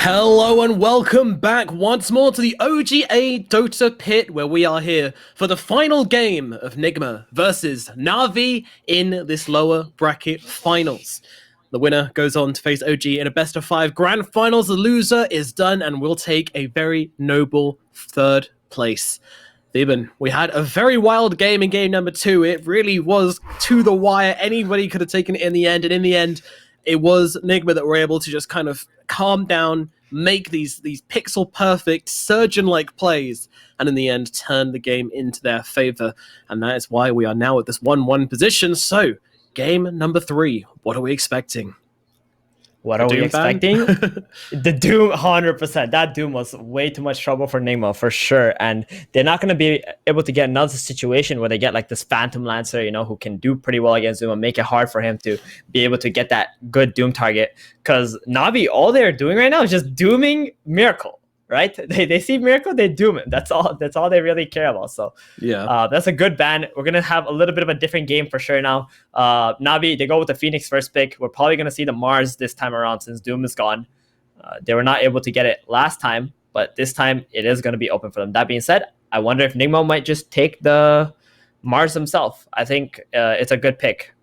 Hello and welcome back once more to the OGA Dota pit, where we are here for the final game of Nigma versus NAVI in this lower bracket finals. The winner goes on to face OG in a best of 5 grand finals. The loser is done and will take a very noble third place. Theben, we had a very wild game in game number 2. It really was to the wire. Anybody could have taken it in the end, and in the end, it was Nigma that were able to just kind of calm down, make these pixel perfect surgeon-like plays, and in the end turn the game into their favor. And that is why we are now at this 1-1 position. So, game number 3, what are we expecting? What are we expecting? The Doom, 100%. That Doom was way too much trouble for Nigma, for sure. And they're not going to be able to get another situation where they get like this Phantom Lancer, who can do pretty well against Doom and make it hard for him to be able to get that good Doom target. Because Navi, all they're doing right now is just dooming Miracle, right? They see Miracle, they doom it. That's all they really care about. So yeah, that's a good ban. We're going to have a little bit of a different game for sure now. Navi, they go with the Phoenix first pick. We're probably going to see the Mars this time around since Doom is gone. They were not able to get it last time, but this time it is going to be open for them. That being said, I wonder if Nigma might just take the Mars himself. I think it's a good pick.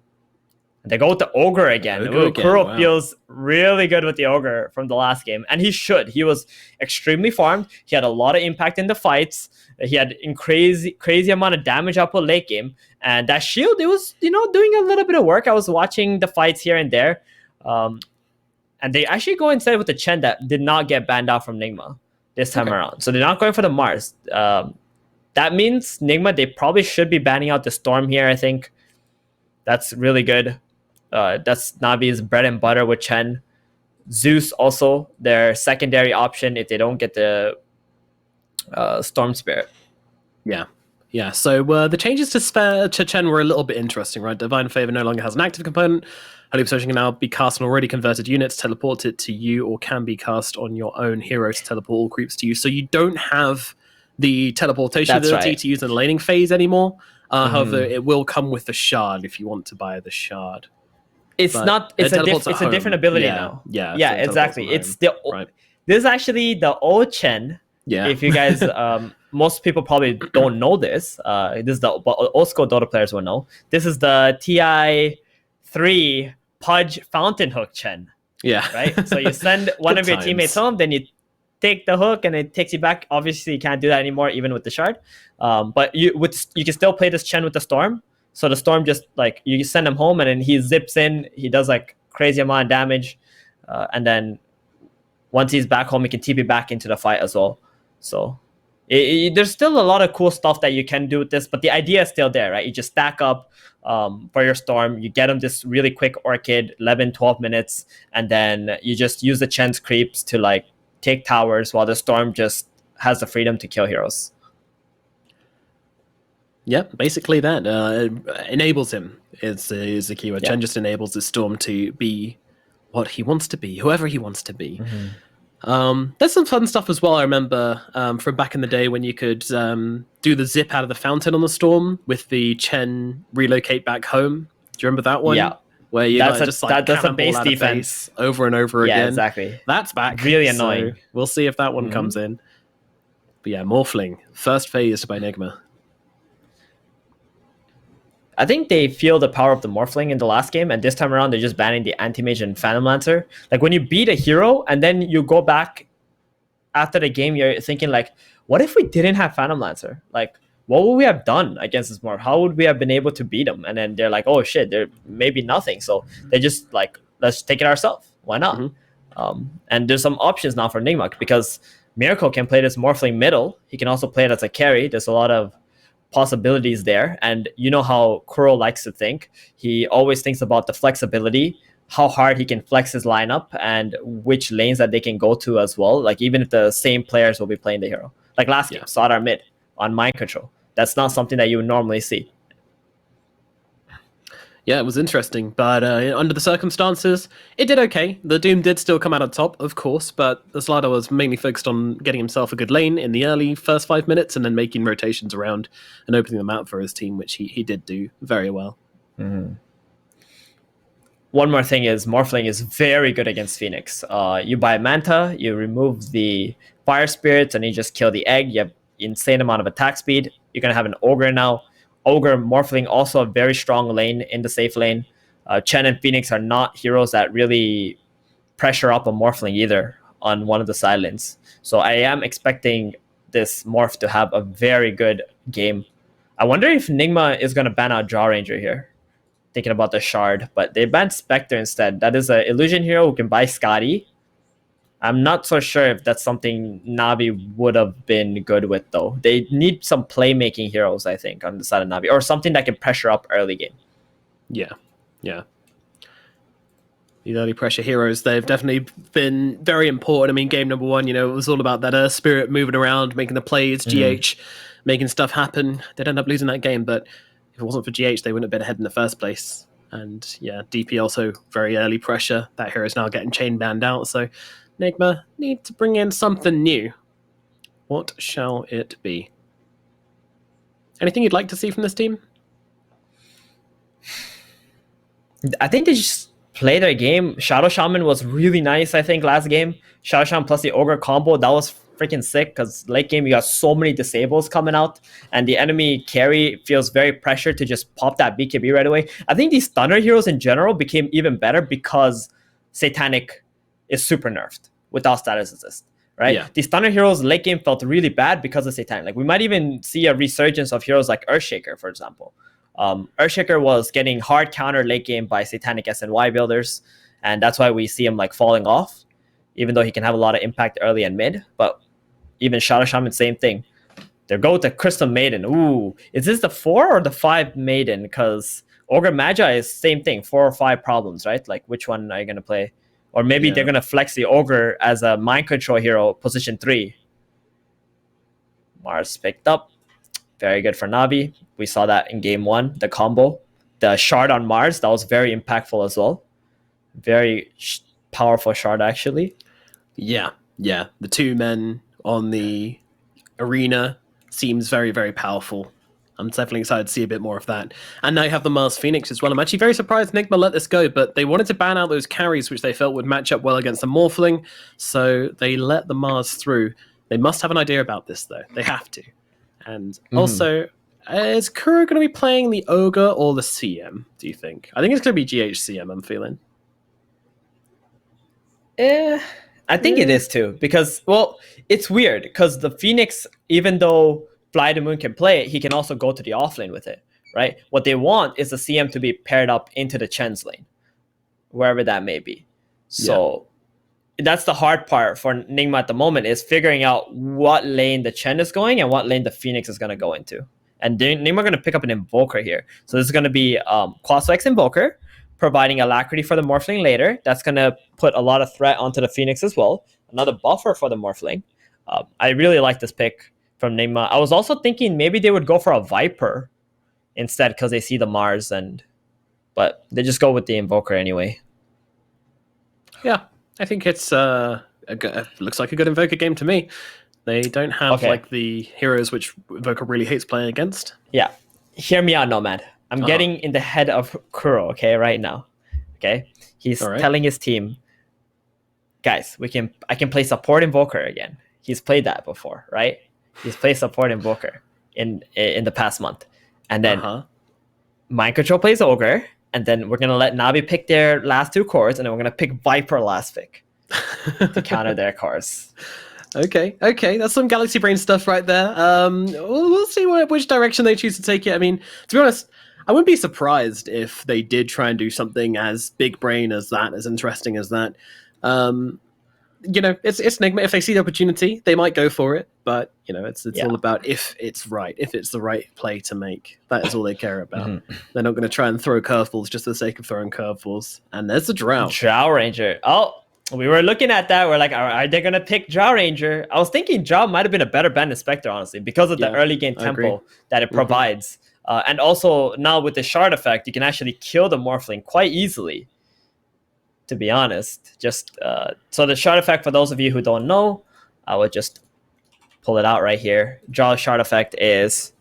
They go with the Ogre again. Kuro feels really good with the Ogre from the last game, and he should. He was extremely farmed. He had a lot of impact in the fights. He had crazy amount of damage output late game, and that shield, it was doing a little bit of work. I was watching the fights here and there, and they actually go instead with the Chen that did not get banned out from Nigma this time around. So they're not going for the Mars. That means Nigma, they probably should be banning out the Storm here. I think that's really good. That's Navi's bread and butter with Chen. Zeus also their secondary option if they don't get the Storm Spirit. Yeah. So the changes to Chen were a little bit interesting, right? Divine Favor no longer has an active component. Holy Possession can now be cast on already converted units, teleport it to you, or can be cast on your own hero to teleport all creeps to you. So you don't have the teleportation ability to use in the laning phase anymore. However, it will come with the shard if you want to buy the shard. It's a different ability now. Yeah, exactly. It's this is actually the old Chen. Yeah. If you guys, most people probably don't know this. This is but old school Dota players will know. This is the TI3 Pudge Fountain Hook Chen. Yeah. Right. So you send one of your teammates home, then you take the hook, and it takes you back. Obviously, you can't do that anymore, even with the shard. But you can still play this Chen with the Storm. So the Storm just you send him home, and then he zips in. He does crazy amount of damage, and then once he's back home, he can TP back into the fight as well. So there's still a lot of cool stuff that you can do with this, but the idea is still there, right? You just stack up for your Storm. You get him this really quick Orchid, 11, 12 minutes, and then you just use the Chen's creeps to take towers while the Storm just has the freedom to kill heroes. Yeah, basically that enables him is the keyword. Chen just enables the Storm to be what he wants to be, whoever he wants to be. There's some fun stuff as well. I remember from back in the day when you could do the zip out of the fountain on the Storm with the Chen relocate back home. Do you remember that one? Yeah. Where you that's a base defense over and over again. Yeah, exactly. That's back. Really annoying. So we'll see if that one comes in. But yeah, Morphling, first phased by Nigma. I think they feel the power of the Morphling in the last game, and this time around they're just banning the Anti-Mage and Phantom Lancer. When you beat a hero and then you go back after the game, you're thinking what if we didn't have Phantom Lancer? What would we have done against this Morph? How would we have been able to beat them? And then they're like, oh shit, there may be nothing. So they just let's take it ourselves. Why not? And there's some options now for Nigma because Miracle can play this Morphling middle. He can also play it as a carry. There's a lot of possibilities there, and you know how Kuro likes to think. He always thinks about the flexibility, how hard he can flex his lineup, and which lanes that they can go to as well. Even if the same players will be playing the hero. Last game, Sodar mid on mind control. That's not something that you would normally see. Yeah, it was interesting, but under the circumstances, it did okay. The Doom did still come out on top, of course, but the Slider was mainly focused on getting himself a good lane in the early first 5 minutes and then making rotations around and opening them out for his team, which he did do very well. one more thing is Morphling is very good against Phoenix. You buy Manta, you remove the Fire Spirits, and you just kill the egg. You have insane amount of attack speed. You're going to have an Ogre now. Ogre, Morphling, also a very strong lane in the safe lane. Chen and Phoenix are not heroes that really pressure up a Morphling either on one of the side lanes. So I am expecting this Morph to have a very good game. I wonder if Nigma is going to ban out Jaw Ranger here. Thinking about the Shard, but they banned Spectre instead. That is an illusion hero who can buy Scotty. I'm not so sure if that's something Navi would have been good with, though. They need some playmaking heroes, I think, on the side of Navi, or something that can pressure up early game. Yeah, yeah. The early pressure heroes, they've definitely been very important. I mean, game number one, it was all about that spirit moving around, making the plays, GH, making stuff happen. They'd end up losing that game, but if it wasn't for GH, they wouldn't have been ahead in the first place. And yeah, DP also very early pressure. That hero is now getting chain banned out, so Nigma need to bring in something new. What shall it be? Anything you'd like to see from this team? I think they just play their game. Shadow Shaman was really nice, I think, last game. Shadow Shaman plus the Ogre combo, that was freaking sick, because late game you got so many disables coming out, and the enemy carry feels very pressured to just pop that BKB right away. I think these Thunder heroes in general became even better because Satanic is super nerfed without status assist, right? Yeah. These Thunder heroes late game felt really bad because of Satanic. Like, we might even see a resurgence of heroes like Earthshaker, for example. Earthshaker was getting hard counter late game by Satanic SNY builders, and that's why we see him like falling off, even though he can have a lot of impact early and mid. But even Shadow Shaman, same thing. They go with the Crystal Maiden. Ooh, is this the 4 or the 5 Maiden? Because Ogre Magi is same thing, 4 or 5 problems, right? Like, which one are you going to play? Or maybe they're going to flex the Ogre as a mind control hero, position 3. Mars picked up. Very good for Navi. We saw that in game 1, the combo. The Shard on Mars, that was very impactful as well. Very powerful Shard, actually. Yeah. The 2 men on the arena seems very, very powerful. I'm definitely excited to see a bit more of that. And now you have the Mars Phoenix as well. I'm actually very surprised Nigma let this go, but they wanted to ban out those carries, which they felt would match up well against the Morphling, so they let the Mars through. They must have an idea about this, though. They have to. And also, is Kuro going to be playing the Ogre or the CM, do you think? I think it's going to be GHCM, I'm feeling. I think it is too, because, well, it's weird, because the Phoenix, even though Fly the Moon can play it, he can also go to the offlane with it, right? What they want is the CM to be paired up into the Chen's lane, wherever that may be. So that's the hard part for Nigma at the moment, is figuring out what lane the Chen is going and what lane the Phoenix is going to go into. And Nigma are going to pick up an Invoker here. So this is going to be Quaswex Invoker, providing Alacrity for the Morphling later. That's going to put a lot of threat onto the Phoenix as well. Another buffer for the Morphling. I really like this pick from Nigma. I was also thinking maybe they would go for a Viper instead, because they see the Mars, but they just go with the Invoker anyway. Yeah, I think it's looks like a good Invoker game to me. They don't have like the heroes which Invoker really hates playing against. Yeah, hear me out, Nomad. I'm getting in the head of Kuro, okay, right now. Okay, he's telling his team, guys, I can play support Invoker again. He's played that before, right? He's played support Invoker in the past month, and then Mind Control plays Ogre, and then we're gonna let Navi pick their last 2 cores, and then we're gonna pick Viper last pick to counter their cores. Okay, that's some Galaxy Brain stuff right there. We'll see which direction they choose to take it. I mean, to be honest, I wouldn't be surprised if they did try and do something as big brain as that, as interesting as that. It's Nigma. If they see the opportunity, they might go for it. But it's all about if it's right, if it's the right play to make. That is all they care about. They're not going to try and throw curveballs just for the sake of throwing curveballs. And there's the Drow. Drow Ranger. Oh, we were looking at that. We're like, are they going to pick Drow Ranger? I was thinking Drow might have been a better ban than Spectre, honestly, because of the early game tempo that it provides. And also, now with the Shard effect, you can actually kill the Morphling quite easily, to be honest. So the Shard effect, for those of you who don't know, I would just pull it out right here. Draw Shard effect is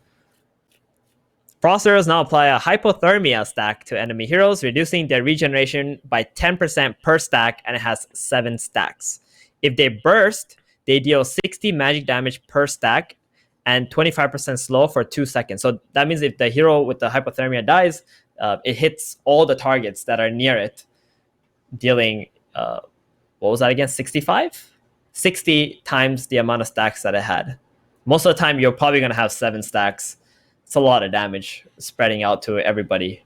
Processors now apply a hypothermia stack to enemy heroes, reducing their regeneration by 10% per stack, and it has 7 stacks. If they burst, they deal 60 magic damage per stack and 25% slow for 2 seconds. So that means if the hero with the hypothermia dies, it hits all the targets that are near it, dealing, what was that again, 65? 60 times the amount of stacks that it had. Most of the time, you're probably going to have 7 stacks. It's a lot of damage spreading out to everybody.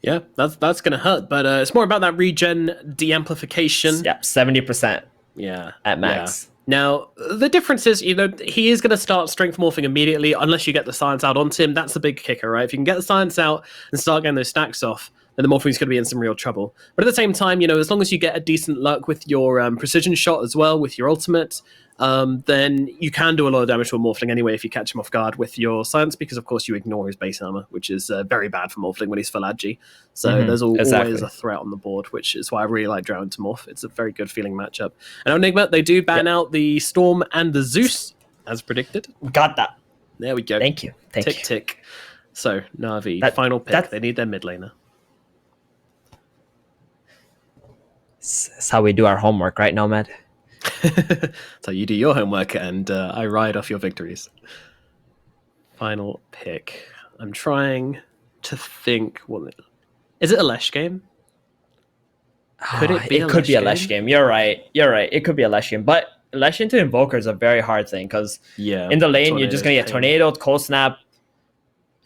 Yeah, that's going to hurt, but it's more about that regen de-amplification. Yeah, 70%. Yeah, at max. Yeah. Now, the difference is, you know, he is going to start strength morphing immediately unless you get the science out onto him. That's the big kicker, right? If you can get the science out and start getting those stacks off, then the morphing's going to be in some real trouble. But at the same time, you know, as long as you get a decent luck with your precision shot as well, with your ultimate, then you can do a lot of damage to a morphling anyway if you catch him off guard with your science, because of course you ignore his base armor, which is very bad for morphling when he's full agi. So there's always a threat on the board, which is why I really like Drown to Morph. It's a very good feeling matchup. And on Nigma, they do ban out the Storm and the Zeus, as predicted. Got that. There we go. Thank you. Tick, tick. So, Navi, final pick. They need their mid laner. That's how we do our homework, right, Nomad? So you do your homework and I ride off your victories. Final pick. I'm trying to think. Is it a Lesh game? Could it be? It could be a Lesh game. You're right. It could be a Lesh game, but Lesh into Invoker is a very hard thing because in the lane you're just gonna get tornadoed, cold snap,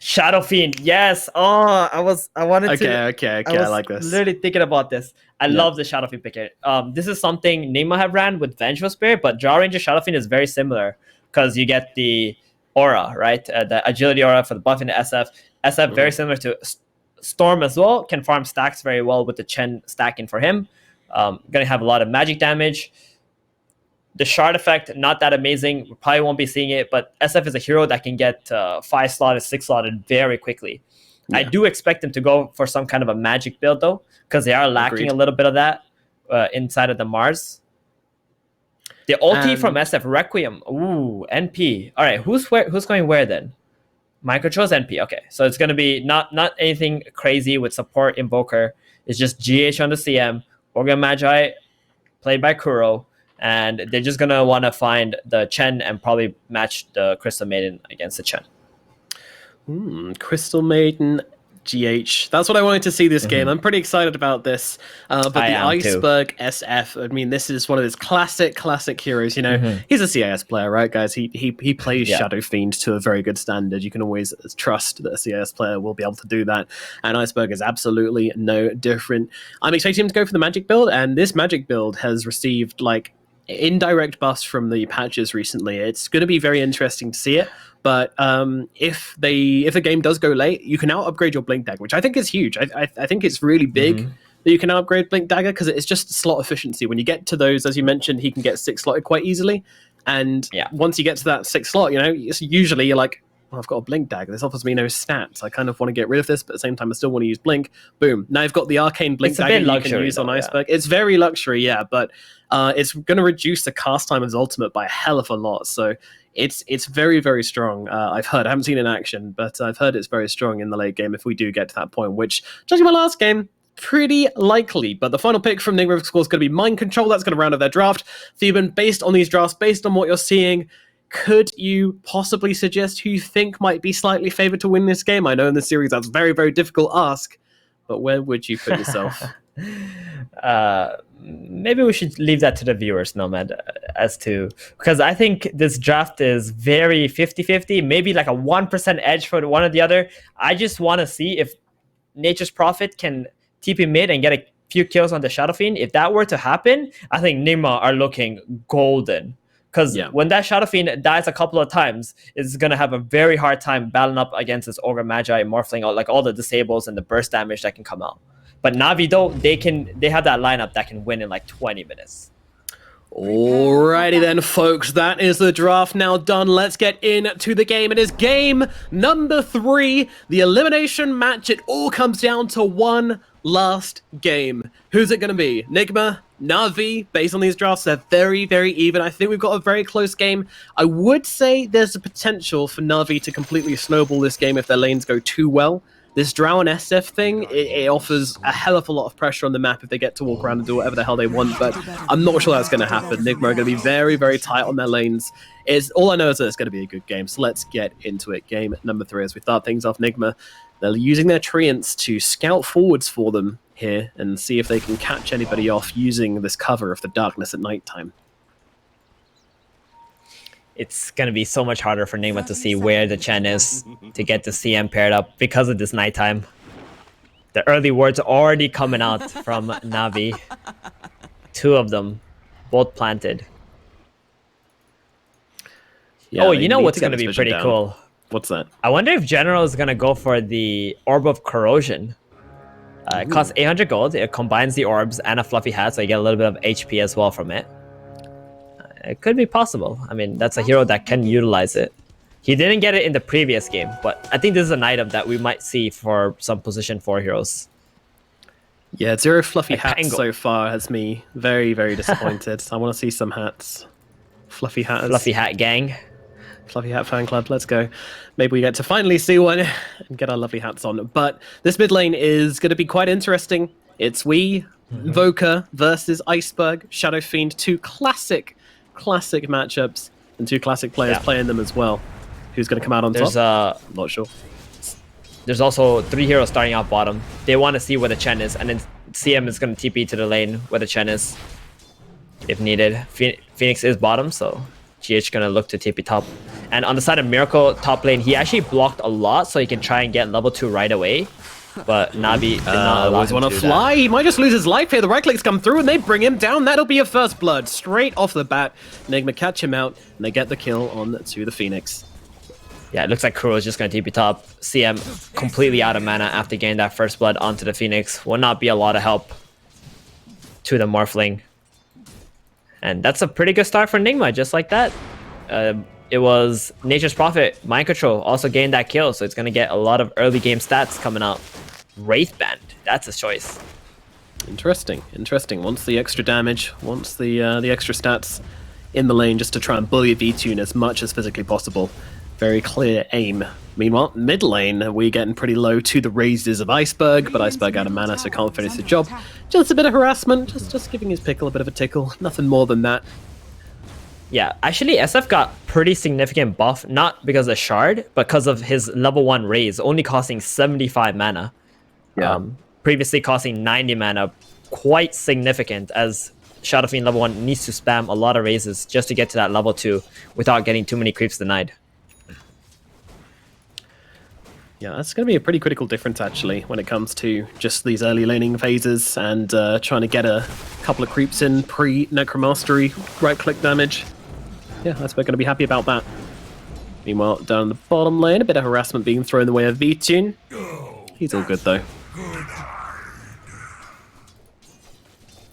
Shadow Fiend. Yes. Oh, I wanted to. Okay. I like this. Literally thinking about this. I love the Shadow Fiend picker. This is something Nigma have ran with Vengeful Spirit, but Draw Ranger Shadow Fiend is very similar because you get the aura, right? The agility aura for the buff into SF. SF very similar to Storm as well. Can farm stacks very well with the Chen stacking for him. Gonna have a lot of magic damage. The shard effect, not that amazing. We probably won't be seeing it, but SF is a hero that can get 5-slotted, 6-slotted very quickly. Yeah. I do expect them to go for some kind of a magic build, though, because they are lacking a little bit of that inside of the Mars. The ulti from SF, Requiem. Ooh, NP. All right, who's going where then? Microcho's NP. Okay, so it's going to be not anything crazy with support Invoker. It's just GH on the CM. OGA Magi, played by Kuro. And they're just going to want to find the Chen and probably match the Crystal Maiden against the Chen. Crystal Maiden, GH. That's what I wanted to see this game. I'm pretty excited about this. But the Iceberg too. SF, I mean, this is one of his classic heroes. You know, he's a CIS player, right, guys? He plays Shadow Fiend to a very good standard. You can always trust that a CIS player will be able to do that. And Iceberg is absolutely no different. I'm expecting him to go for the magic build, and this magic build has received, like, indirect buffs from the patches recently. It's going to be very interesting to see it, but if the game does go late, you can now upgrade your Blink Dagger, which I think is huge. I think it's really big that you can now upgrade Blink Dagger because it's just slot efficiency. When you get to those, as you mentioned, he can get 6-slotted quite easily, and once you get to that 6th slot, you know, usually you're like, well, I've got a Blink Dagger. This offers me no stats. I kind of want to get rid of this, but at the same time, I still want to use Blink. Boom. Now you've got the Arcane Blink Dagger you can use on Iceberg. It's very luxury, but it's going to reduce the cast time of his ultimate by a hell of a lot. So it's very, very strong. I've heard. I haven't seen it in action, but I've heard it's very strong in the late game if we do get to that point, which, judging my last game, pretty likely. But the final pick from Nigma, of course, is going to be Mind Control. That's going to round up their draft. Theban, based on these drafts, based on what you're seeing, could you possibly suggest who you think might be slightly favored to win this game? I know in the series that's a very, very difficult ask, but where would you put yourself? Maybe we should leave that to the viewers, Nomad, because I think this draft is very 50-50, maybe like a 1% edge for one or the other. I just want to see if Nature's Prophet can TP mid and get a few kills on the Shadow Fiend. If that were to happen, I think Nigma are looking golden. Because when that Shadow Fiend dies a couple of times, it's going to have a very hard time battling up against this Ogre Magi, Morphling, like all the disables and the burst damage that can come out. But Navi, though, they have that lineup that can win in like 20 minutes. Alrighty then, folks. That is the draft now done. Let's get into the game. It is game number 3, the elimination match. It all comes down to one last game. Who's it going to be? Nigma, Navi, based on these drafts, they're very, very even. I think we've got a very close game. I would say there's a potential for Navi to completely snowball this game if their lanes go too well. This Drow and SF thing, it offers a hell of a lot of pressure on the map if they get to walk around and do whatever the hell they want, but I'm not sure that's going to happen. Nigma are going to be very, very tight on their lanes. All I know is that it's going to be a good game, so let's get into it. Game number 3 as we start things off. Nigma, they're using their treants to scout forwards for them here and see if they can catch anybody off using this cover of the darkness at nighttime. It's going to be so much harder for Nigma to see where the Chen is to get the CM paired up because of this nighttime. The early wards are already coming out from Navi. 2 of them, both planted. Yeah, oh, you know what's going to be pretty cool? What's that? I wonder if General is going to go for the Orb of Corrosion. It costs 800 gold. It combines the orbs and a fluffy hat, so you get a little bit of HP as well from it. It could be possible. I mean, that's a hero that can utilize it. He didn't get it in the previous game, but I think this is an item that we might see for some position 4 heroes. Yeah, 0 fluffy hats so far has me very, very disappointed. I want to see some hats. Fluffy hats. Fluffy hat gang. Fluffy Hat Fan Club, let's go. Maybe we get to finally see one and get our lovely hats on. But this mid lane is going to be quite interesting. It's Voka versus Iceberg, Shadow Fiend, 2 classic matchups, and 2 classic players playing them as well. Who's going to come out on top? I'm not sure. There's also 3 heroes starting out bottom. They want to see where the Chen is, and then CM is going to TP to the lane where the Chen is, if needed. Phoenix is bottom, so GH gonna look to TP top. And on the side of Miracle top lane, he actually blocked a lot, so he can try and get level 2 right away. But Navi did not allow him to do fly. that. He might just lose his life here. The right clicks come through and they bring him down. That'll be a first blood straight off the bat. Nigma catch him out and they get the kill on to the Phoenix. Yeah, it looks like Kuro is just going to TP top. CM completely out of mana after getting that first blood onto the Phoenix. Will not be a lot of help to the Morphling. And that's a pretty good start for Nigma, just like that. It was Nature's Prophet, Mind Control, also gained that kill, so it's going to get a lot of early game stats coming out. Wraith Band, that's a choice. Interesting. Wants the extra damage, wants the extra stats in the lane just to try and bully V-Tune as much as physically possible. Very clear aim. Meanwhile, mid lane, we're getting pretty low to the raises of Iceberg, but Iceberg out of mana, so can't finish the job. Just a bit of harassment, just giving his pickle a bit of a tickle. Nothing more than that. Yeah, actually, SF got pretty significant buff, not because of Shard, but because of his level 1 raise, only costing 75 mana. Yeah. Previously costing 90 mana, quite significant, as Shadow Fiend level 1 needs to spam a lot of raises just to get to that level 2 without getting too many creeps denied. Yeah, that's going to be a pretty critical difference, actually, when it comes to just these early laning phases and trying to get a couple of creeps in pre-Necromastery right-click damage. Yeah, I suppose going to be happy about that. Meanwhile, down the bottom lane, a bit of harassment being thrown the way of V-Tune. He's all good, though.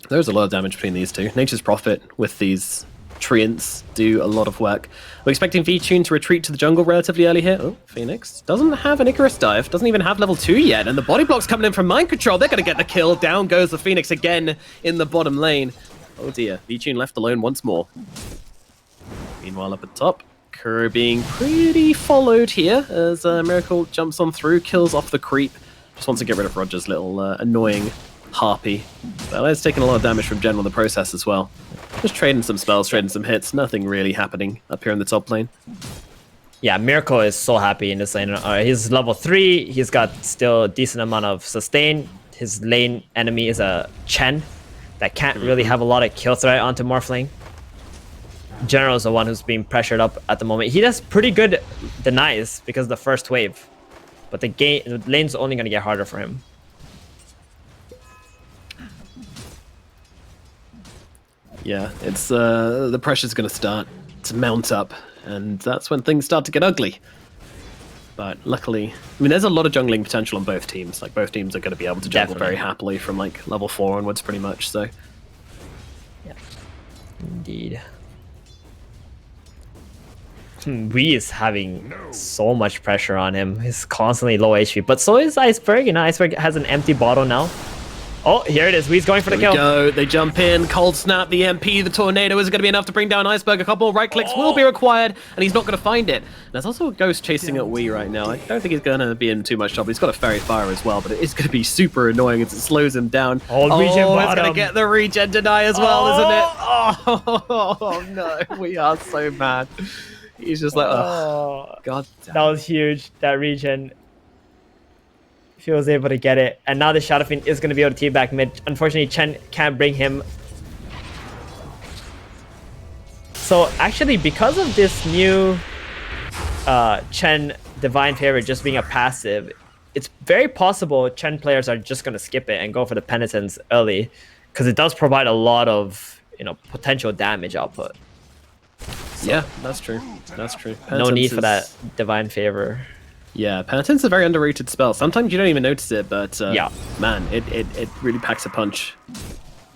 There's a lot of damage between these two. Nature's Prophet with these treants do a lot of work. We're expecting V-Tune to retreat to the jungle relatively early here. Oh, Phoenix doesn't have an Icarus dive, doesn't even have level 2 yet, and the body block's coming in from Mind Control. They're going to get the kill. Down goes the Phoenix again in the bottom lane. Oh dear, V-Tune left alone once more. Meanwhile, up at top, Kuro being pretty followed here as Miracle jumps on through, kills off the creep. Just wants to get rid of Roger's little annoying harpy. But it's taking a lot of damage from General in the process as well. Just trading some spells, trading some hits. Nothing really happening up here in the top lane. Yeah, Miracle is so happy in this lane. He's level 3. He's got still a decent amount of sustain. His lane enemy is a Chen that can't really have a lot of kill threat onto Morphling. General is the one who's being pressured up at the moment. He does pretty good denies because of the first wave. But the lane's only going to get harder for him. Yeah, it's the pressure's going to start to mount up, and that's when things start to get ugly. But luckily, I mean, there's a lot of jungling potential on both teams. Like, both teams are going to be able to jungle very happily from, like, level 4 onwards, pretty much, so. Yeah, indeed. Wee is having so much pressure on him. He's constantly low HP, but so is Iceberg. You know, Iceberg has an empty bottle now. Oh, here it is. We's going for the kill. Go. They jump in. Cold snap. The MP. The tornado is going to be enough to bring down Iceberg. A couple right clicks will be required, and he's not going to find it. There's also a ghost chasing at Wii right now. I don't think he's going to be in too much trouble. He's got a fairy fire as well, but it is going to be super annoying as it slows him down. Oh, regen it's going to get the regen deny as well, isn't it? Oh no, we are so mad. He's just like, oh, god damn. That was huge. That regen. If he was able to get it, and now the Shadow Fiend is going to be able to teabag mid. Unfortunately, Chen can't bring him. So actually, because of this new Chen Divine Favor just being a passive, it's very possible Chen players are just going to skip it and go for the Penitence early, because it does provide a lot of potential damage output. So, yeah, that's true. That's true. No need for that Divine Favor. Yeah, Penitence is a very underrated spell. Sometimes you don't even notice it, but yeah, man, it really packs a punch.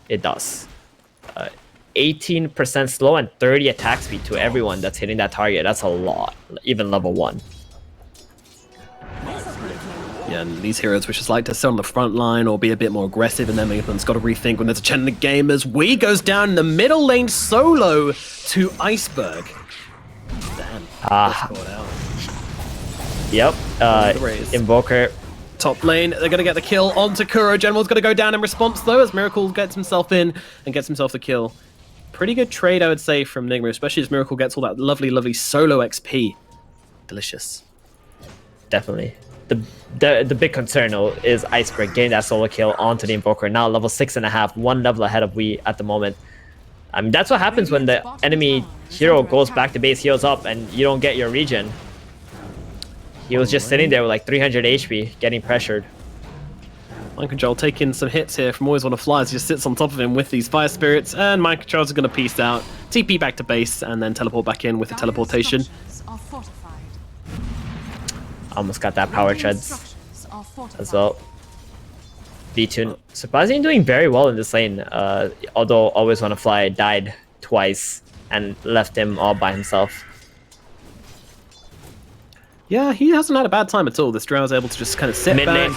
It does. 18% slow and 30 attack speed to everyone that's hitting that target. That's a lot, even level 1. Yeah, and these heroes which just like to sit on the front line or be a bit more aggressive, and then everyone's got to rethink when there's a Chen in the game as Wii goes down in the middle lane solo to Iceberg. Damn. Yep. Invoker. Top lane, they're going to get the kill onto Kuro. General's going to go down in response, though, as Miracle gets himself in and gets himself the kill. Pretty good trade, I would say, from Nigma, especially as Miracle gets all that lovely, lovely solo XP. Delicious. Definitely. The big concern, though, is Iceberg getting that solo kill onto the Invoker. Now level 6.5, 1 level ahead of Wii at the moment. I mean, that's what happens when the enemy hero goes back to base, heals up, and you don't get your regen. He was just sitting there with like 300 HP, getting pressured. Mind Control taking some hits here from Always Wanna Fly as he just sits on top of him with these Fire Spirits, and Mind Control's are going to peace out, TP back to base, and then teleport back in with the teleportation. Almost got that power treads as well. V-Tune surprisingly doing very well in this lane, although Always Wanna Fly died twice and left him all by himself. Yeah, he hasn't had a bad time at all. This Drow is able to just kind of sit back.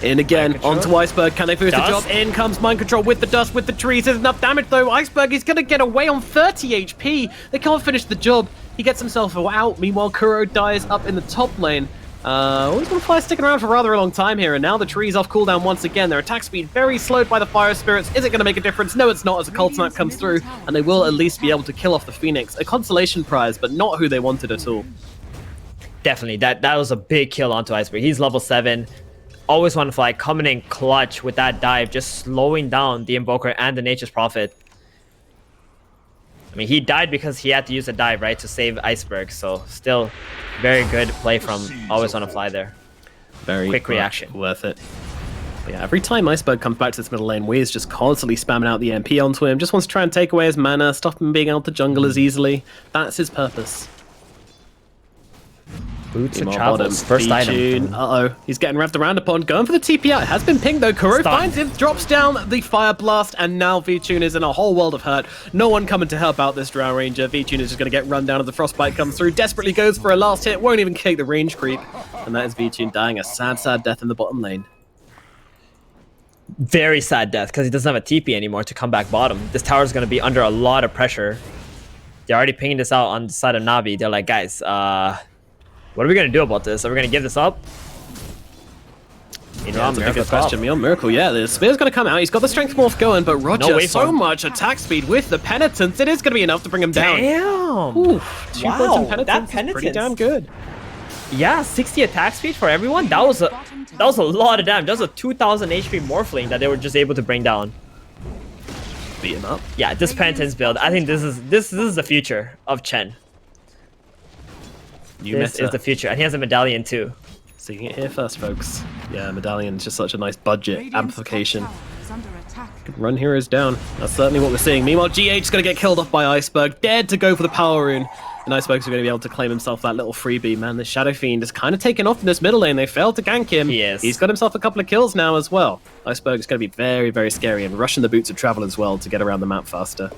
In again, onto Iceberg. Can they finish the job? In comes Mind Control with the dust, with the trees. There's enough damage though. Iceberg is going to get away on 30 HP. They can't finish the job. He gets himself out. Meanwhile, Kuro dies up in the top lane. Always Wanna Fly sticking around for rather a long time here, and now the tree's off cooldown once again. Their attack speed very slowed by the Fire Spirits. Is it going to make a difference? No, it's not, as a Cold Snap comes through, and they will at least be able to kill off the Phoenix. A consolation prize, but not who they wanted at all. Definitely, that was a big kill onto Iceberg. He's level 7. Always Wanna Fly coming in clutch with that dive, just slowing down the Invoker and the Nature's Prophet. I mean, he died because he had to use a dive, right, to save Iceberg. So still very good play from Always Wanna Fly there. Very quick reaction. Worth it. But yeah, every time Iceberg comes back to this middle lane, Wii is just constantly spamming out the MP onto him. Just wants to try and take away his mana, stop him being able to jungle as easily. That's his purpose. Boots and travels. First item. Uh-oh. He's getting wrapped around upon. Going for the TP out. It has been pinged though. Kuro finds him, drops down the Fire Blast, and now V-Tune is in a whole world of hurt. No one coming to help out this Drow Ranger. V-Tune is just going to get run down as the Frostbite comes through. Desperately goes for a last hit. Won't even take the range creep. And that is V-Tune dying a sad, sad death in the bottom lane. Very sad death, because he doesn't have a TP anymore to come back bottom. This tower is going to be under a lot of pressure. They're already pinging this out on the side of Navi. They're like, guys, what are we going to do about this? Are we going to give this up? That's a big question. Miracle, yeah, the Spear's going to come out. He's got the Strength Morph going, but Roger, so much attack speed with the Penitence. It is going to be enough to bring him down. Damn! Ooh, 2 points in Penitence is pretty damn good. Yeah, 60 attack speed for everyone. That was a lot of damage. That was a 2,000 HP Morphling that they were just able to bring down. Beat him up. Yeah, this Penitence build. I think this is the future of Chen. This is the future, and he has a medallion too. Seeing it here first, folks. Yeah, medallion is just such a nice budget amplification. Run heroes down. That's certainly what we're seeing. Meanwhile, GH is going to get killed off by Iceberg. Dared to go for the power rune. And Iceberg's going to be able to claim himself that little freebie. Man, the Shadow Fiend is kind of taken off in this middle lane. They failed to gank him. He's got himself a couple of kills now as well. Iceberg is going to be very, very scary. And rushing the Boots of Travel as well to get around the map faster.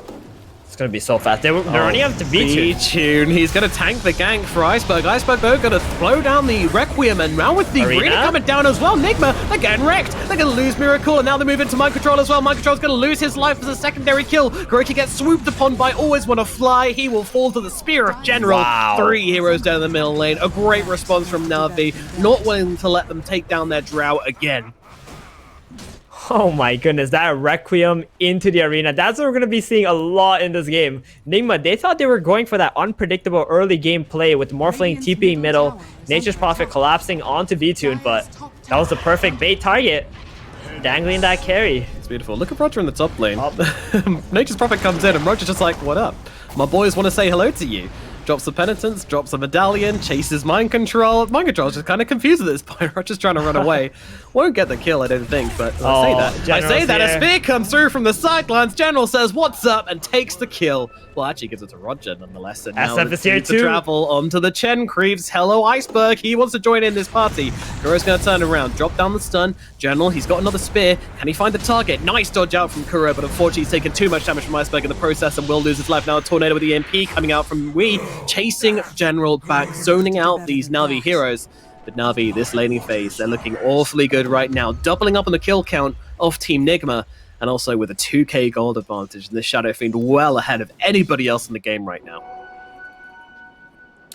It's gonna be so fast. They're running up to B2. B-Tune. He's gonna tank the gank for Iceberg. Iceberg though gonna throw down the Requiem, and now with the Arena coming down as well, Nigma, they're getting wrecked. They're gonna lose Miracle, and now they move into Mind Control as well. Mind Control's gonna lose his life as a secondary kill. Kuroki gets swooped upon by Always Wanna Fly. He will fall to the Spear of General. Wow. 3 heroes down the middle lane. A great response from Navi, not willing to let them take down their Drow again. Oh my goodness, that Requiem into the arena. That's what we're going to be seeing a lot in this game. Nigma, they thought they were going for that unpredictable early game play with Morphling TPing middle, Nature's Prophet collapsing onto B-Tune, but that was the perfect bait target. Dangling that carry. It's beautiful. Look at Roger in the top lane. Nature's Prophet comes in and Roger's just like, what up? My boys want to say hello to you. Drops the Penitence, drops a Medallion, chases Mind Control. Mind Control's just kind of confused at this point. Roger's trying to run away. Won't get the kill, I don't think, but I say that. A spear comes through from the sidelines. General says, what's up, and takes the kill. Well, actually gives it to Roger, nonetheless. And now SF is here too. To travel onto the Chen creeps. Hello, Iceberg. He wants to join in this party. Kuro's going to turn around, drop down the stun. General, he's got another spear. Can he find the target? Nice dodge out from Kuro, but unfortunately he's taken too much damage from Iceberg in the process and will lose his life. Now a Tornado with the EMP coming out from Wii, chasing General back, zoning out these Navi heroes. But Navi, this laning phase, they're looking awfully good right now. Doubling up on the kill count of Team Nigma, and also with a 2k gold advantage. And this Shadow Fiend well ahead of anybody else in the game right now.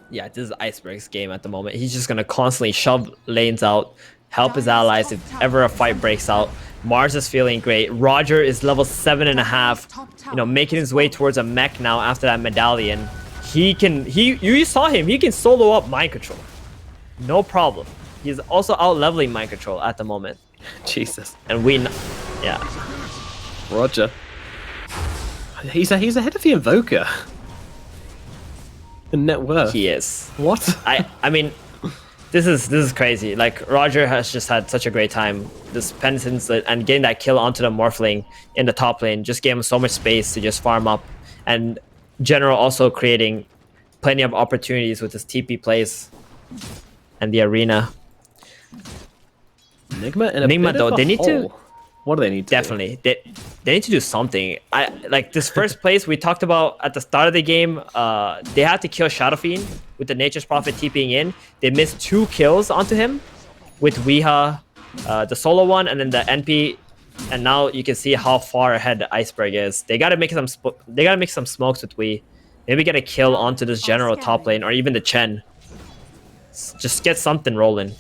Yeah, this is Iceberg's game at the moment. He's just going to constantly shove lanes out, help his allies if ever a fight breaks out. Mars is feeling great. Roger is level 7.5, you know, making his way towards a mech now after that Medallion. You saw him, he can solo up Mind Control. No problem. He's also out leveling Mind Control at the moment. Jesus. And yeah. Roger. He's ahead of the Invoker. In net worth. He is. What? I mean, this is crazy. Like, Roger has just had such a great time. This Penitence and getting that kill onto the Morphling in the top lane just gave him so much space to just farm up. And General also creating plenty of opportunities with his TP plays and the arena. Nigma though, they need to. What do they need to definitely do? They need to do something. Like this first place we talked about at the start of the game. They had to kill Shadow Fiend with the Nature's Prophet TPing in. They missed 2 kills onto him with Weeha, the solo one, and then the NP. And now you can see how far ahead the Iceberg is. They gotta make some. They gotta make some smokes with Wee. Maybe get a kill onto this General top lane or even the Chen. Just get something rolling.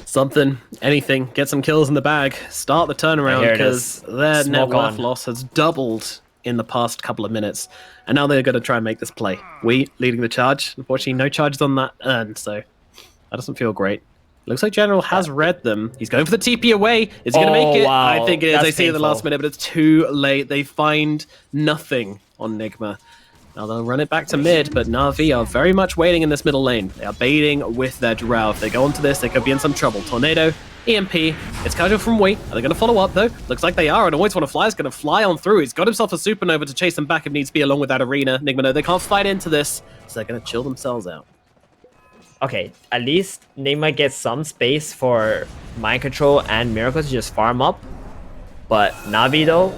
Something, anything, get some kills in the bag, start the turnaround, because their net worth loss has doubled in the past couple of minutes, and now they're going to try and make this play. We leading the charge. Unfortunately, no charges on that earned, so that doesn't feel great. Looks like General has read them. He's going for the TP away. Is he going to make it? Wow. I think it is. That's They see it at the painful. last minute, but it's too late. They find nothing on Nigma. Now they'll run it back to mid, but Navi are very much waiting in this middle lane. They are baiting with their Drow. If they go onto this, they could be in some trouble. Tornado, EMP, it's casual from Wii. Are they going to follow up though? Looks like they are, and Always Wanna Fly is going to fly on through. He's got himself a Supernova to chase them back if needs be, along with that Arena. Nigma, no, they can't fight into this, so they're going to chill themselves out. Okay, at least Nigma gets some space for Mind Control and Miracle to just farm up. But Navi though,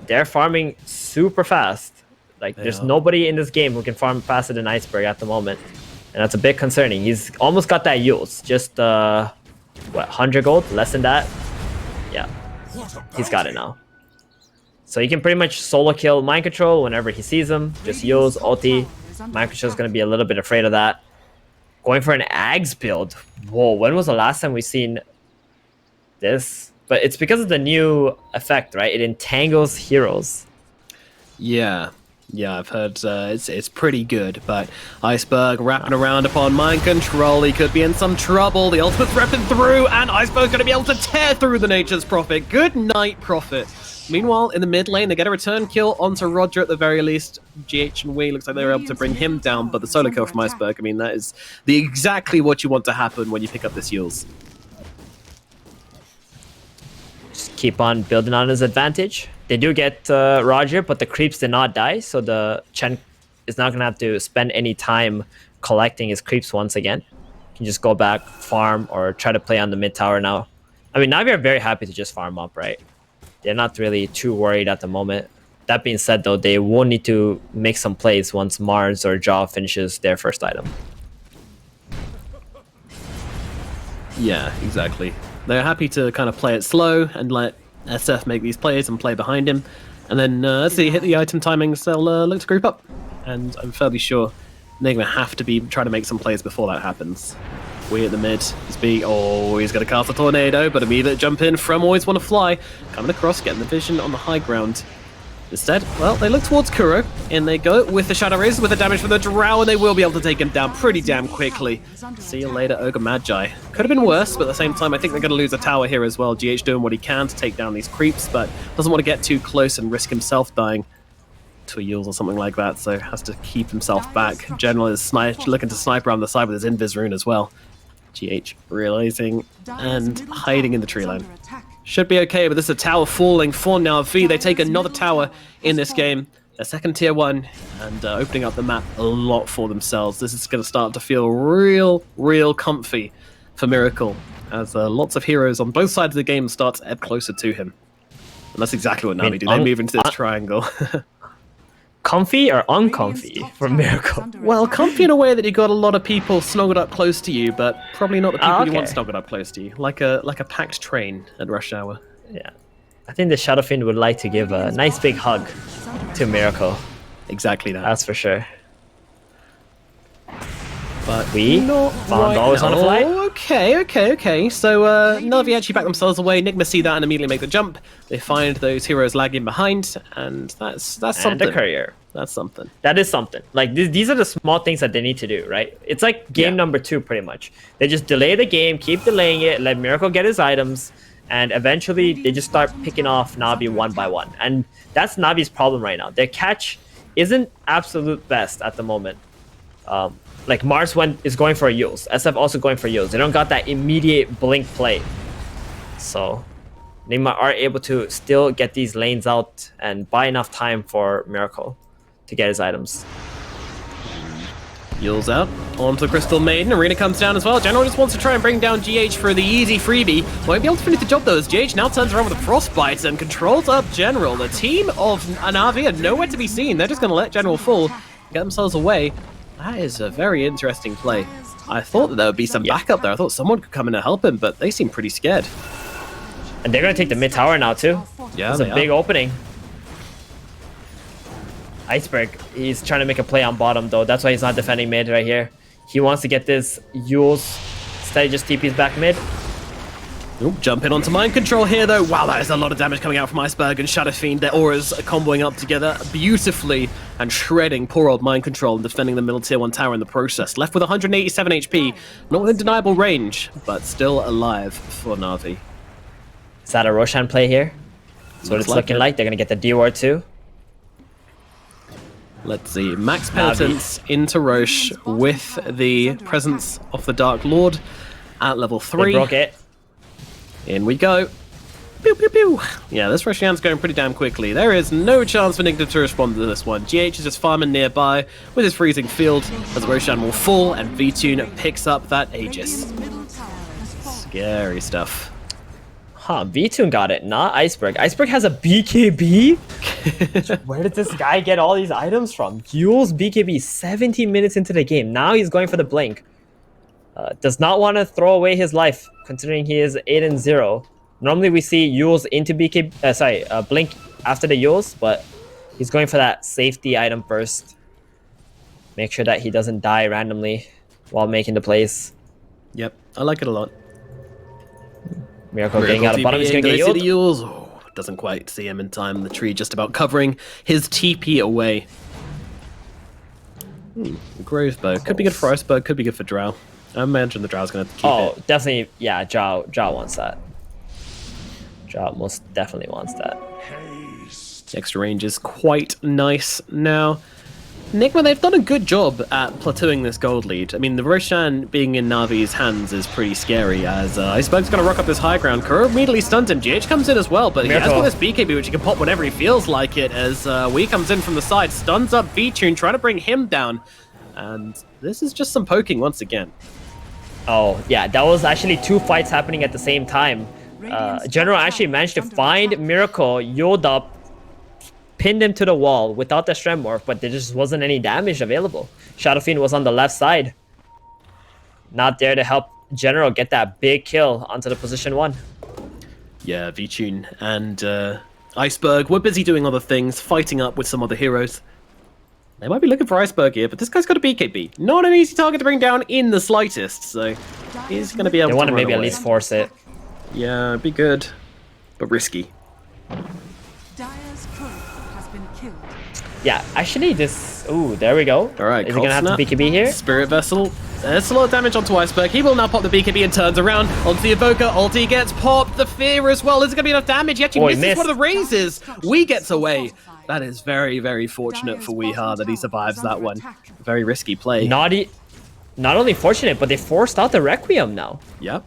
they're farming super fast. Like, there's nobody in this game who can farm faster than Iceberg at the moment. And that's a bit concerning. He's almost got that Yules. Just, what, 100 gold? Less than that? Yeah. He's got it now. So he can pretty much solo kill Mind Control whenever he sees him. Just Yules, ulti. Mind Control's going to be a little bit afraid of that. Going for an Ags build. Whoa, when was the last time we've seen this? But it's because of the new effect, right? It entangles heroes. Yeah. Yeah, I've heard it's pretty good, but Iceberg wrapping around upon Mind Control. He could be in some trouble. The ultimate's wrapping through, and Iceberg's going to be able to tear through the Nature's Prophet. Good night, Prophet. Meanwhile, in the mid lane, they get a return kill onto Roger at the very least. GH and Wii looks like they were able to bring him down, but the solo kill from Iceberg, I mean, that is exactly what you want to happen when you pick up this Yules. Just keep on building on his advantage. They do get Roger, but the creeps did not die, so the Chen is not going to have to spend any time collecting his creeps once again. He can just go back, farm, or try to play on the mid tower now. I mean, Navi are very happy to just farm up, right? They're not really too worried at the moment. That being said, though, they will need to make some plays once Mars or Jaw finishes their first item. Yeah, exactly. They're happy to kind of play it slow and let SF make these plays and play behind him. And then as they hit the item timings, they'll look to group up. And I'm fairly sure Nigma have to be trying to make some plays before that happens. We at the mid is B. Oh, he's going to cast a tornado, but immediate jump in from Always Wanna Fly. Coming across, getting the vision on the high ground. Instead, well, they look towards Kuro, and they go with the Shadow Razor with the damage from the Drow, and they will be able to take him down pretty damn quickly. See you later, Ogre Magi. Could have been worse, but at the same time, I think they're going to lose a tower here as well. GH doing what he can to take down these creeps, but doesn't want to get too close and risk himself dying to a Yules or something like that, so has to keep himself back. General is looking to snipe around the side with his Invis rune as well. GH realizing and hiding in the tree line. Should be okay, but this is a tower falling for NAVI. They take another tower in this game, a second tier 1, and opening up the map a lot for themselves. This is going to start to feel real comfy for Miracle, as lots of heroes on both sides of the game start to ebb closer to him. And that's exactly what NAVI do. They move into this triangle. Comfy or uncomfy for Miracle? Well, comfy in a way that you got a lot of people snuggled up close to you, but probably not the people you want snuggled up close to you, like a packed train at rush hour. Yeah, I think the Shadow Fiend would like to give a nice big hug to Miracle. Exactly that. That's for sure. But we found Always Wanna Fly. Okay. So NAVI actually back themselves away. Nigma see that and immediately make the jump. They find those heroes lagging behind, and that's something. And the courier. That's something. That is something. Like these are the small things that they need to do, right? It's like game number 2, pretty much. They just delay the game, keep delaying it, let Miracle get his items, and eventually they just start picking off Navi one by one. And that's Navi's problem right now. Their catch isn't absolute best at the moment. Like Mars is going for a Yules. SF also going for Yules. They don't got that immediate blink play. So Nigma are able to still get these lanes out and buy enough time for Miracle to get his items. Yules out onto the Crystal Maiden. Arena comes down as well. General just wants to try and bring down GH for the easy freebie. Won't be able to finish the job though, as GH now turns around with a Frostbite and controls up General. The team of NAVI are nowhere to be seen. They're just going to let General fall, get themselves away. That is a very interesting play. I thought that there would be some backup there. I thought someone could come in and help him, but they seem pretty scared. And they're going to take the mid tower now too. Yeah, it's a big opening. Iceberg, he's trying to make a play on bottom though. That's why he's not defending mid right here. He wants to get this Yules. Instead, he just TP's back mid. Ooh, jump in onto mind control here though. Wow, that is a lot of damage coming out from Iceberg and Shadow Fiend. Their auras are comboing up together beautifully and shredding poor old mind control and defending the middle tier 1 tower in the process. Left with 187 HP, not within deniable range, but still alive for NAVI. Is that a Roshan play here? That's what it's looking like. They're going to get the D-Ward too. Let's see. Max Penitence into Roche with the presence of the Dark Lord at level 3. They broke it. In we go. Pew, pew, pew. Yeah, this Roshan's going pretty damn quickly. There is no chance for Nigma to respond to this one. GH is just farming nearby with his freezing field as Roshan will fall and V-Tune picks up that Aegis. Scary stuff. Huh, V-Tune got it, not Iceberg. Iceberg has a BKB? Where did this guy get all these items from? Yules BKB 17 minutes into the game. Now he's going for the blink. Does not want to throw away his life, considering he is 8-0. Normally we see Yules into BKB, blink after the Yules, but he's going for that safety item first. Make sure that he doesn't die randomly while making the plays. Yep, I like it a lot. Miracle getting out of bottom, he's going to get Yules. Oh, doesn't quite see him in time. The tree just about covering his TP away. Grove Bow. Could be good for Iceberg, could be good for Drow. I imagine the Drow's going to keep it. Oh, definitely. Yeah, Drow wants that. Drow most definitely wants that. Extra range is quite nice now. Nigma, they've done a good job at plateauing this gold lead. I mean, the Roshan being in Navi's hands is pretty scary, as Iceberg's going to rock up this high ground. Kuro immediately stuns him. GH comes in as well, but Miracle. He has got this BKB, which he can pop whenever he feels like it, as Wee comes in from the side, stuns up V-Tune, trying to bring him down. And this is just some poking once again. Oh, yeah, that was actually 2 fights happening at the same time. General actually managed to find Miracle, yelled up, pinned him to the wall without the strength morph, but there just wasn't any damage available. Shadow Fiend was on the left side, not there to help General get that big kill onto the position 1. Yeah, V-Tune and Iceberg were busy doing other things, fighting up with some other heroes. They might be looking for Iceberg here, but this guy's got a BKB. Not an easy target to bring down in the slightest, so he's going to be able to They want to run maybe away. at least force it. Yeah, it'd be good, but risky. Dire's turret has been killed. Yeah, actually this... Ooh, there we go. All right, is he going to have the BKB here? Spirit Vessel. There's a lot of damage onto Iceberg. He will now pop the BKB and turns around onto the Evoker. Ulti gets popped. The Fear as well. Is it going to be enough damage? He actually misses one of the raises. We gets away. That is very, very fortunate for Weeha that he survives that one. Very risky play. Not only fortunate, but they forced out the Requiem now. Yep.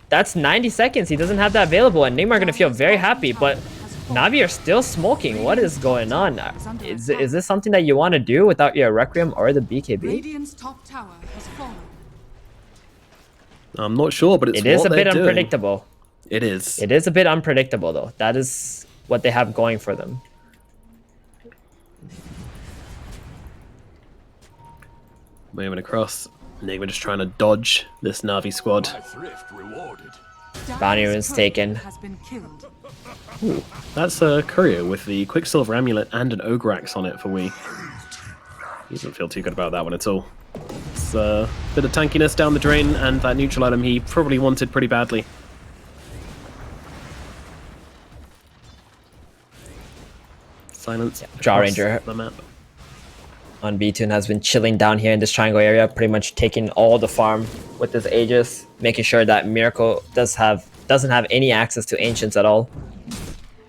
That's 90 seconds. He doesn't have that available, and Nigma are going to feel very happy, but Navi are still smoking. What is going on? Is this something that you want to do without your Requiem or the BKB? Radiant's top tower has fallen. I'm not sure, but It is a bit unpredictable. It is. It is a bit unpredictable, though. That is what they have going for them. Moving across. Nigma just trying to dodge this Navi squad. Bounty Rune's taken. Has been killed. Ooh, that's a Courier with the Quicksilver Amulet and an Ograx on it for Wii. He doesn't feel too good about that one at all. It's a bit of tankiness down the drain, and that neutral item he probably wanted pretty badly. Silence. Jaw Ranger the map. on B-Tune has been chilling down here in this triangle area, pretty much taking all the farm with his Aegis, making sure that Miracle doesn't have any access to Ancients at all.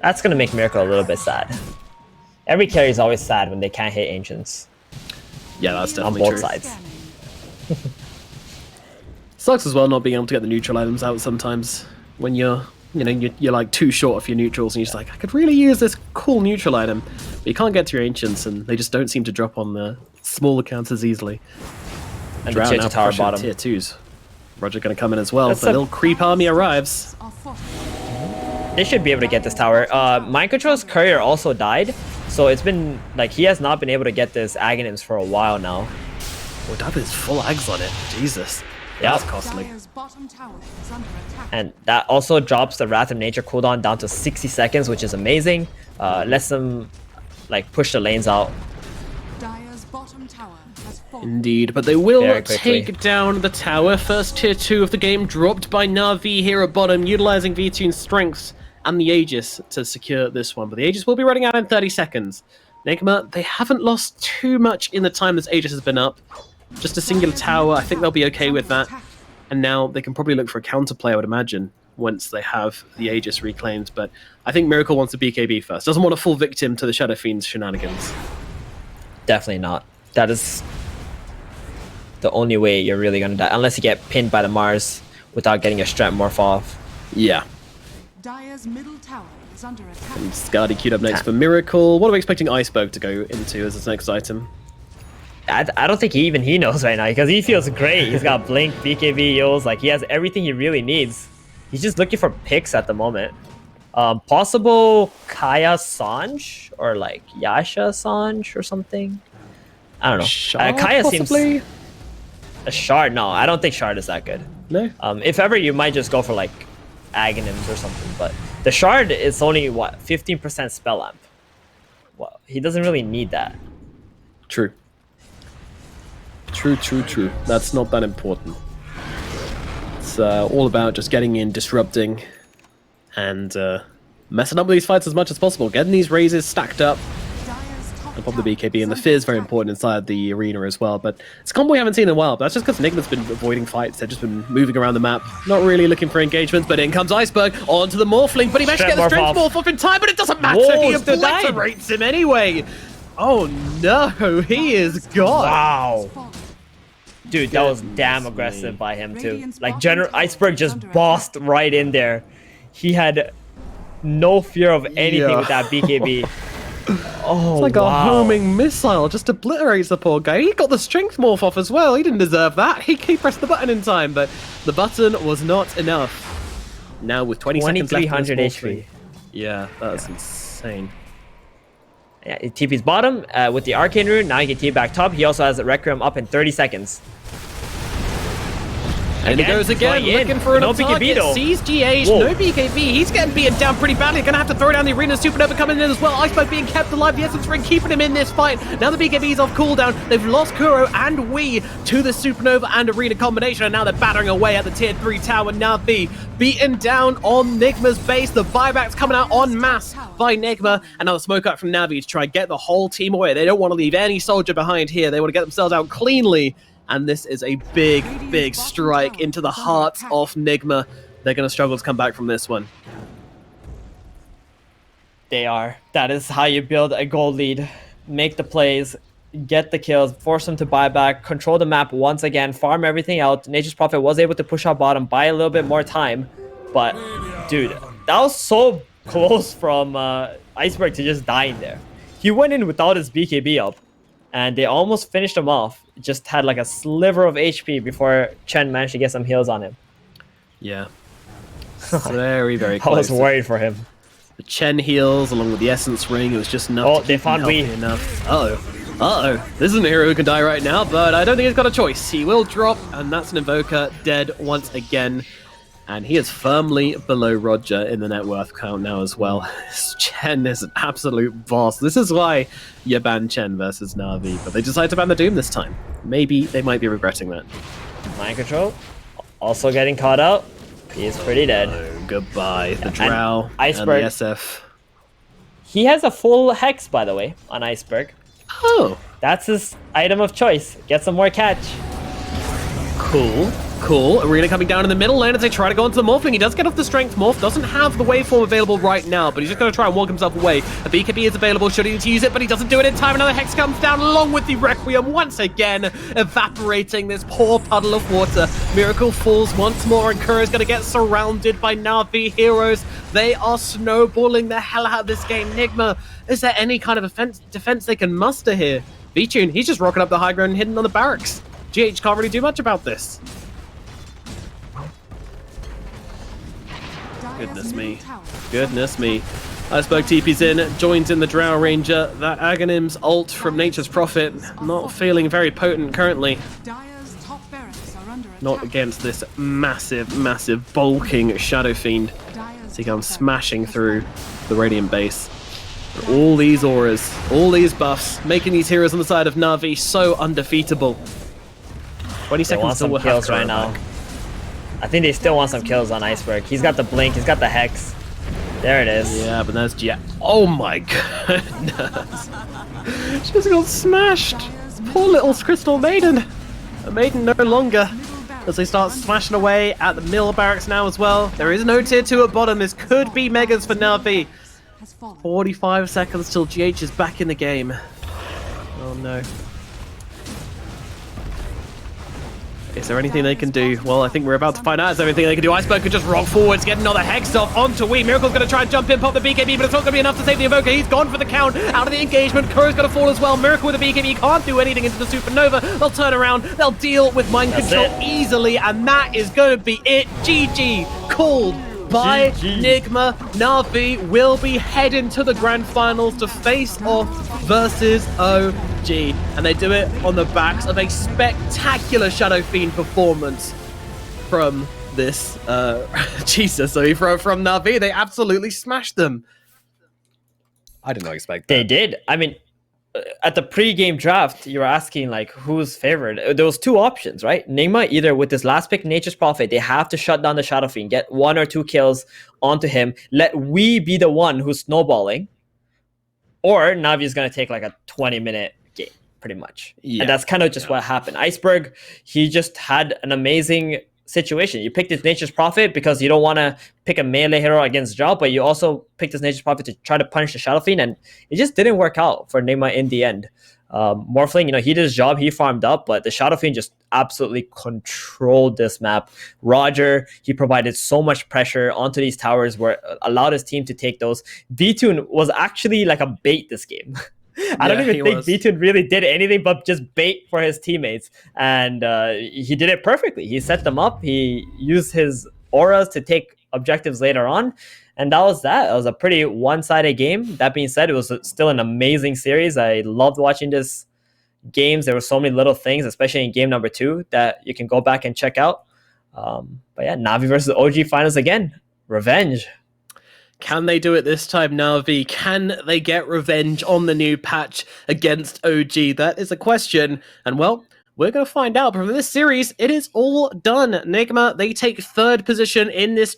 That's gonna make Miracle a little bit sad. Every carry is always sad when they can't hit Ancients. Yeah, that's definitely on both true. sides. Sucks as well not being able to get the neutral items out sometimes when you're like too short of your neutrals and you're just like, I could really use this cool neutral item, but you can't get to your Ancients and they just don't seem to drop on the smaller counters easily. And Drown the now tower pushing bottom. tier 2s. Roger gonna come in as well, That's but a little creep army arrives. They should be able to get this tower. Mind Control's courier also died, so it's been like he has not been able to get this Aghanims for a while now. Oh, that is full Ags on it. Jesus. Yeah. That's costly. Dire's bottom tower is under attack. And that also drops the Wrath of Nature cooldown down to 60 seconds, which is amazing. Lets them like push the lanes out. Dire's bottom tower has fallen. Indeed, but they will Very quickly. take down the tower. First tier 2 of the game dropped by Na'Vi here at bottom, utilizing V-Tune's strengths and the Aegis to secure this one. But the Aegis will be running out in 30 seconds. Nigma, they haven't lost too much in the time this Aegis has been up. Just a singular tower, I think they'll be okay with that. And now they can probably look for a counterplay, I would imagine, once they have the Aegis reclaimed. But I think Miracle wants a BKB first. Doesn't want to fall victim to the Shadow Fiend's shenanigans. Definitely not. That is the only way you're really gonna die, unless you get pinned by the Mars without getting your strength morph off. Yeah. Dire's middle tower is under attack. And Scardy queued up next for Miracle. What are we expecting Iceberg to go into as his next item? I don't think he knows right now, because he feels great. He's got Blink, BKB, Eels, like he has everything he really needs. He's just looking for picks at the moment. Possible Kaya Sanj or like Yasha Sanj or something. I don't know. Shard, Kaya possibly? seems a Shard. No, I don't think Shard is that good. No? If ever, you might just go for like Aghanims or something. But the Shard is only what 15% spell amp. Well, he doesn't really need that. True. True. That's not that important. It's all about just getting in, disrupting, and messing up with these fights as much as possible. Getting these raises stacked up. Dire's top And pop the tower BKB, and the is Fear is under very attack. important inside the arena as well. But it's a combo we haven't seen in a while. But that's just because Nigma's been avoiding fights. They've just been moving around the map, not really looking for engagements. But in comes Iceberg onto the Morphling. But he managed to get the Strength Strength morph Morph off in time, but it doesn't matter. Whoa, He still died. obliterates him anyway. Oh no, he is gone. Wow. Fallen. Dude, that was Goodness damn me. aggressive by him too. Radiant's Like bottom General tower Iceberg is just under bossed right in there. He had no fear of anything Yeah. with that BKB. Oh, It's like wow. a homing missile, just obliterates the poor guy. He got the Strength Morph off as well. He didn't deserve that. He pressed the button in time, but the button was not enough. Now with 20 seconds left in this 2300 Morphling. HP. Yeah, that's insane. Yeah, TP's bottom with the Arcane Rune. Now he can TP back top. He also has Requiem up in 30 seconds. And he goes again, looking for an target, sees GH, no BKB, he's getting beaten down pretty badly, gonna have to throw down the arena, Supernova coming in as well, Iceberg being kept alive, the Essence Ring keeping him in this fight, now the BKB's off cooldown, they've lost Kuro and Wii to the Supernova and arena combination, and now they're battering away at the tier 3 tower, NAVI beaten down on Nigma's base, the buybacks coming out en masse by Nigma, and now the smoke up from NAVI to try and get the whole team away, they don't want to leave any soldier behind here, they want to get themselves out cleanly. And this is a big, big strike into the heart of Nigma. They're going to struggle to come back from this one. They are. That is how you build a gold lead. Make the plays, get the kills, force them to buy back, control the map once again, farm everything out. Nature's Prophet was able to push out bottom, buy a little bit more time. But, dude, that was so close from Iceberg to just dying there. He went in without his BKB up, and they almost finished him off. Just had like a sliver of HP before Chen managed to get some heals on him. Yeah. Very, very close. I was worried for him. The Chen heals along with the Essence Ring, it was just enough to they found Wii. Enough. Uh-oh. This isn't a hero who can die right now, but I don't think he's got a choice. He will drop, and that's an Invoker dead once again. And he is firmly below Roger in the net worth count now as well. Chen is an absolute boss. This is why you ban Chen versus Na'Vi, but they decide to ban the Doom this time. Maybe they might be regretting that. Mind control, also getting caught out. He's pretty dead. Oh, goodbye. The Drow and Iceberg. the SF. He has a full Hex, by the way, on Iceberg. Oh. That's his item of choice. Get some more catch. Cool. Arena coming down in the middle lane as they try to go into the Morphling. He does get off the Strength Morph, doesn't have the waveform available right now, but he's just going to try and walk himself away. A BKB is available, should he need to use it, but he doesn't do it in time. Another Hex comes down along with the Requiem once again, evaporating this poor puddle of water. Miracle falls once more, and Kuro's going to get surrounded by Na'Vi heroes. They are snowballing the hell out of this game. Nigma, is there any kind of defense they can muster here? V-Tune, he's just rocking up the high ground and hidden on the barracks. GH can't really do much about this. Goodness me. Iceberg TP's in, joins in the Drow Ranger. That Aghanim's ult from Nature's Prophet, not feeling very potent currently. Not against this massive, bulking Shadow Fiend. As he comes smashing through the Radiant base. All these auras, all these buffs, making these heroes on the side of Na'Vi so undefeatable. 20 seconds till we'll have right now. I think they still want some kills on Iceberg. He's got the blink, he's got the hex. There it is. Yeah, but there's oh my goodness. She just got smashed. Poor little Crystal Maiden. A maiden no longer. As they start smashing away at the mill barracks now as well. There is no tier 2 at bottom. This could be Megas for Na'Vi. 45 seconds till GH is back in the game. Oh no. Is there anything they can do? Well, I think we're about to find out. Is there anything they can do? Iceberg could just rock forwards, get another Hex off onto Wii. Miracle's going to try and jump in, pop the BKB, but it's not going to be enough to save the Invoker. He's gone for the count, out of the engagement. Kuro's going to fall as well. Miracle with the BKB can't do anything into the Supernova. They'll turn around, they'll deal with mind control easily, and that is going to be it. GG, called by Nigma. Na'Vi will be heading to the grand finals to face off versus OG, and they do it on the backs of a spectacular Shadow Fiend performance from this from Na'Vi. They absolutely smashed them. I did not expect that. They did. I mean, at the pre-game draft, you were asking like who's favored. There was two options, right? Nigma, either with this last pick, Nature's Prophet, they have to shut down the Shadow Fiend, get 1 or 2 kills onto him, let we be the one who's snowballing, or Na'Vi is going to take like a 20-minute game, pretty much. Yeah. And that's kind of just what happened. Iceberg, he just had an amazing situation. You picked his Nature's Prophet because you don't want to pick a melee hero against Drow, but you also picked his Nature's Prophet to try to punish the Shadow Fiend, and it just didn't work out for Nigma in the end. Morphling, he did his job, he farmed up, but the Shadow Fiend just absolutely controlled this map. Roger, he provided so much pressure onto these towers where allowed his team to take those. V-Tune was actually like a bait this game. I don't even think V-Tune really did anything but just bait for his teammates, and he did it perfectly. He set them up, he used his auras to take objectives later on, And that was that. It was a pretty one-sided game. That being said, it was still an amazing series. I loved watching this games. There were so many little things, especially in game number 2, that you can go back and check out. But yeah, Navi versus OG finals again. Revenge. Can they do it this time, Navi? Can they get revenge on the new patch against OG? That is a question. And well, we're going to find out. But for this series, it is all done. Nigma, they take 3rd position in this